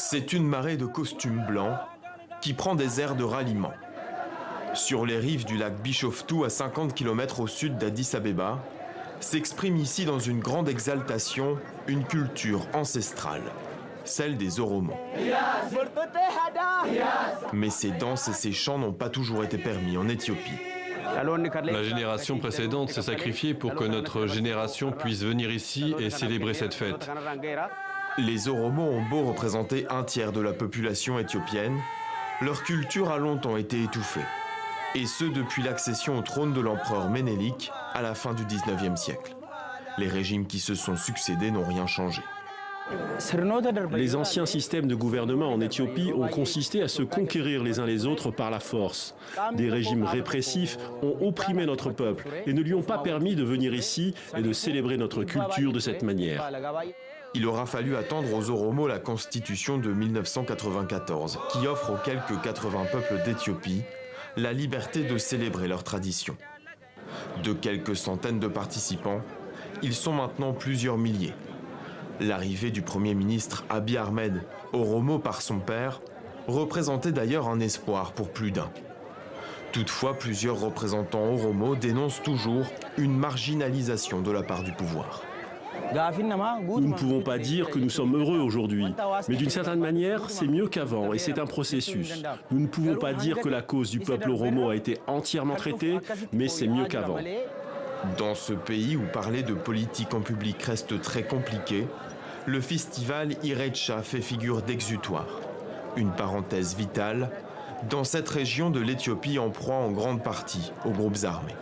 C'est une marée de costumes blancs qui prend des airs de ralliement. Sur les rives du lac Bishoftu, à 50 km au sud d'Addis Abeba, s'exprime ici dans une grande exaltation une culture ancestrale, celle des Oromo. Mais ces danses et ces chants n'ont pas toujours été permis en Éthiopie. La génération précédente s'est sacrifiée pour que notre génération puisse venir ici et célébrer cette fête. Les Oromo ont beau représenter un tiers de la population éthiopienne, leur culture a longtemps été étouffée. Et ce depuis l'accession au trône de l'empereur Ménélik à la fin du 19e siècle. Les régimes qui se sont succédés n'ont rien changé. Les anciens systèmes de gouvernement en Éthiopie ont consisté à se conquérir les uns les autres par la force. Des régimes répressifs ont opprimé notre peuple et ne lui ont pas permis de venir ici et de célébrer notre culture de cette manière. Il aura fallu attendre aux Oromo la constitution de 1994, qui offre aux quelques 80 peuples d'Éthiopie la liberté de célébrer leurs traditions. De quelques centaines de participants, ils sont maintenant plusieurs milliers. L'arrivée du Premier ministre Abiy Ahmed, Oromo par son père, représentait d'ailleurs un espoir pour plus d'un. Toutefois, plusieurs représentants Oromo dénoncent toujours une marginalisation de la part du pouvoir. Nous ne pouvons pas dire que nous sommes heureux aujourd'hui, mais d'une certaine manière, c'est mieux qu'avant et c'est un processus. Nous ne pouvons pas dire que la cause du peuple Oromo a été entièrement traitée, mais c'est mieux qu'avant. Dans ce pays où parler de politique en public reste très compliqué, le festival Irecha fait figure d'exutoire. Une parenthèse vitale dans cette région de l'Éthiopie en proie en grande partie aux groupes armés.